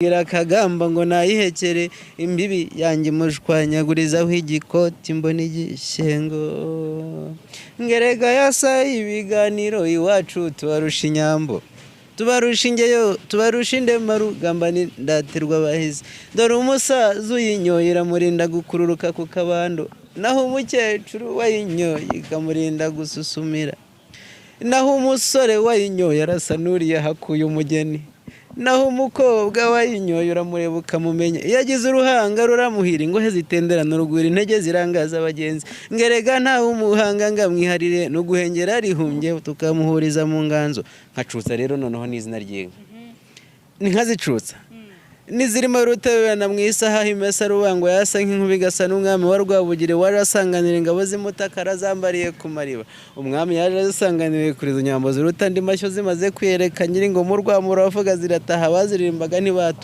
Gira kagamba ngo nayihekere imbibi yanjye mushwanyagurizaho igikoti mbona igishengo ngerega yasa ibiganiro iwacu tubarusha inyambo tubarusha ingeyo tubarusha indemaru gamba ndaterwa abahizi dore umusaza uyinyoye iramurinda gukururuka ku kabando naho umukecuru wayinyoye ikamurinda gususumira naho umusore wayinyoye arasa nuriye hakuye umugeni naho umukobwa wayinyoye uramureba ukamumenya iyo agize uruhanga ruramuhira ingohe zitenderana urugwiro intege zirangaza abagenzi ngerega ntawe umuhanga ngamwiharire no guhengera rihumbye tukamuhuriza mu nganzo nkacutsa rero noneho n'izina ry'inka ni nka zicutsa nizirimo rutabana mu isaha himesa rubango yasa nk'inkubi gasa n'umwami wa Rwabugire warasanganira ingabo z'Imutakara zambariye ku mariba umwami yaje asanganiye kuri izo nyambo ziruta andi mashyo zimaze kwiyereka nyiringo mu Rwamuro bavuga zirataha baziririmbaga ntibatu